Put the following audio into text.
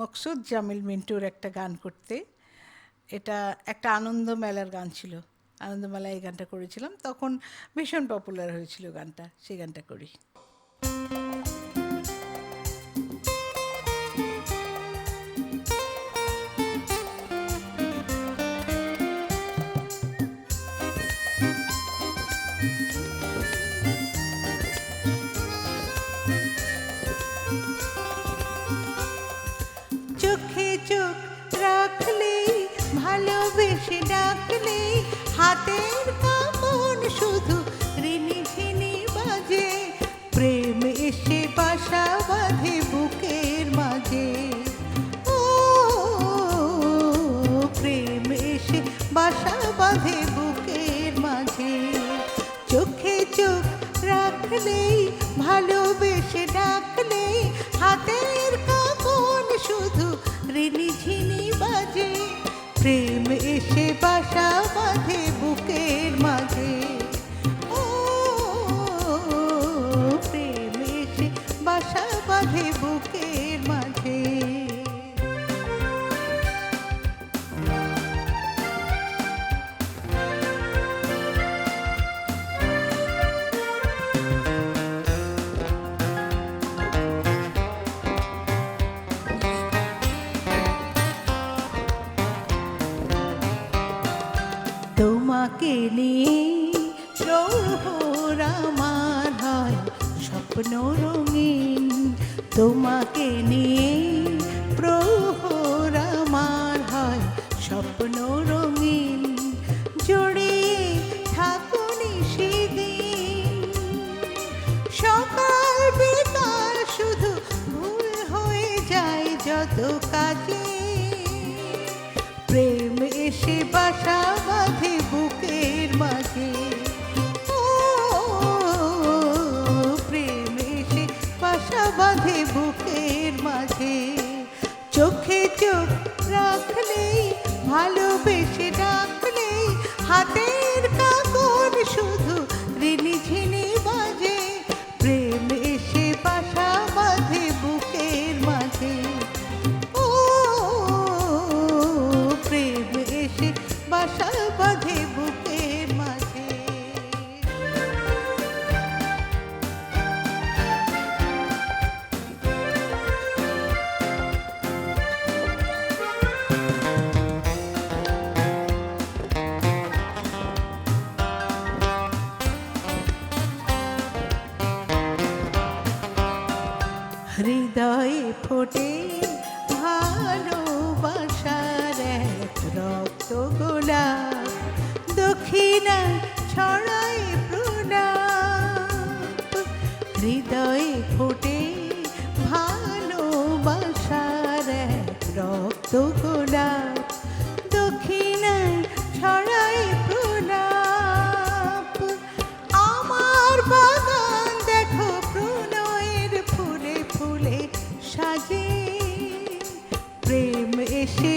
মকসুদ জামিল মিন্টুর একটা গান করতে। এটা একটা আনন্দ মেলার গান ছিল। আনন্দ মেলায় এই গানটা করেছিলাম, তখন ভীষণ পপুলার হয়েছিল গানটা, সেই গানটা করি। চোখে চোখ রাখলে, ভালোবেসে ডাকলে, হাতের কামন শুধু রিনি ঝিনি বাজে, প্রেম এসে বাসা বাঁধে বুকের মাঝে। ও প্রেম এসে বাসা বাঁধে বুকের মাঝে। চোখে চোখ রাখলে, ভালোবেসে ডাকলে, হাতের কামন শুধু রিনি ঝিনি বাজে, প্রেম এসে বাসা বাঁধে বুকের মাঝে। ও প্রেম এসে বাসা বাঁধে বুকের মাঝে। তোমাকে নিয়ে প্রহর আমার হয় স্বপ্ন রঙিন, তোমাকে নিয়ে প্রহর আমার হয় স্বপ্ন রঙিন, জড়িয়ে থাকুনি সেদিন। সকাল বিকাল শুধু ভুল হয়ে যায় যত কাজে, প্রেম এসে বাসা বাঁধে বুকের মাঝে। ও প্রেম এসে বাসা বাঁধে বুকের মাঝে। চোখে চোখ রাখলে, ভালোবেসে ডাকলে, হাতের কাকন শুধু রিনি ঝিনি বাজে, প্রেম এসে বাসা বাঁধে বুকের মাঝে। ও প্রেম এসে বাসা বাঁধে বুকের মাঝে। হৃদয়ে ফোটে ভালোবাসার এক রক্ত গোলাপ, দক্ষিণায় ছড়ায় প্রলাপ। হৃদয়ে ফোটে ভালোবাসার এক রক্ত গোলাপ, দক্ষিণায় ছড়ায় প্রলাপ। আমার বাগান দেখো প্রণয়ের ফুলে ফুলে সাজে, প্রেম এসে